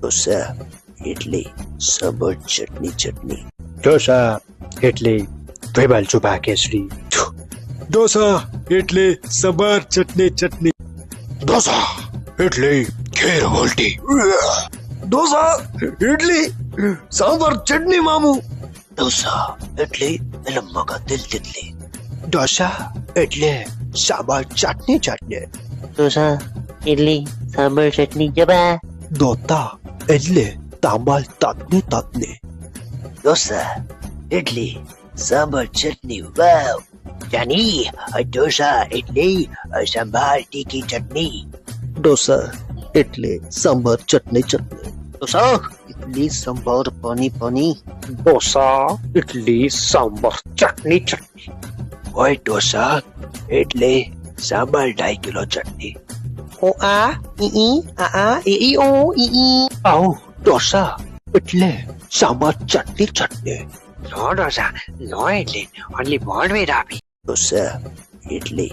ઢોસા એટલે સાંભર ચટણી ચટણી. ઢોસા એટલે વેબાલ ચુબા કેસરી. ઢોસા એટલે સંભાર ચટણી ચટણી. ઢોસા એટલે ઘેર વોલ્ટી. ઢોસા ઇડલી સાંભાર ચટણી મામુ. ઢોસા એટલે એના મગા દિલ તિતલી. ઢોસા એટલે સાંભાર ચટણી ચટણી. ઢોસા ઇડલી સાંભાર ચટણી જબા. દોતા એટલે તાંબાલ તતને તતને. ઢોસા એટલે સાંભર ચટણી. વાવ જાની ઢોસા એટલે સંભાર તીખી ચટણી. ઢોસા એટલે સાંભાર ચટણી ચટણી. ઢોસા ઇડલી સંભાર પાણી પાણી. ઢોસા ઇડલી સાંભાર ચટણી ચટણી. ઓય ઢોસા એટલે સાંભાર 2.5 કિલો ચટણી. ઓ આ ઈ ઈ ઓ ઈ. આવો ઢોસા એટલે સાંભાર ચટણી ચટણી. નો ઢોસા નો ઇડલી ઓનલી બોર્ડ વેર આપી. ઢોસા એટલે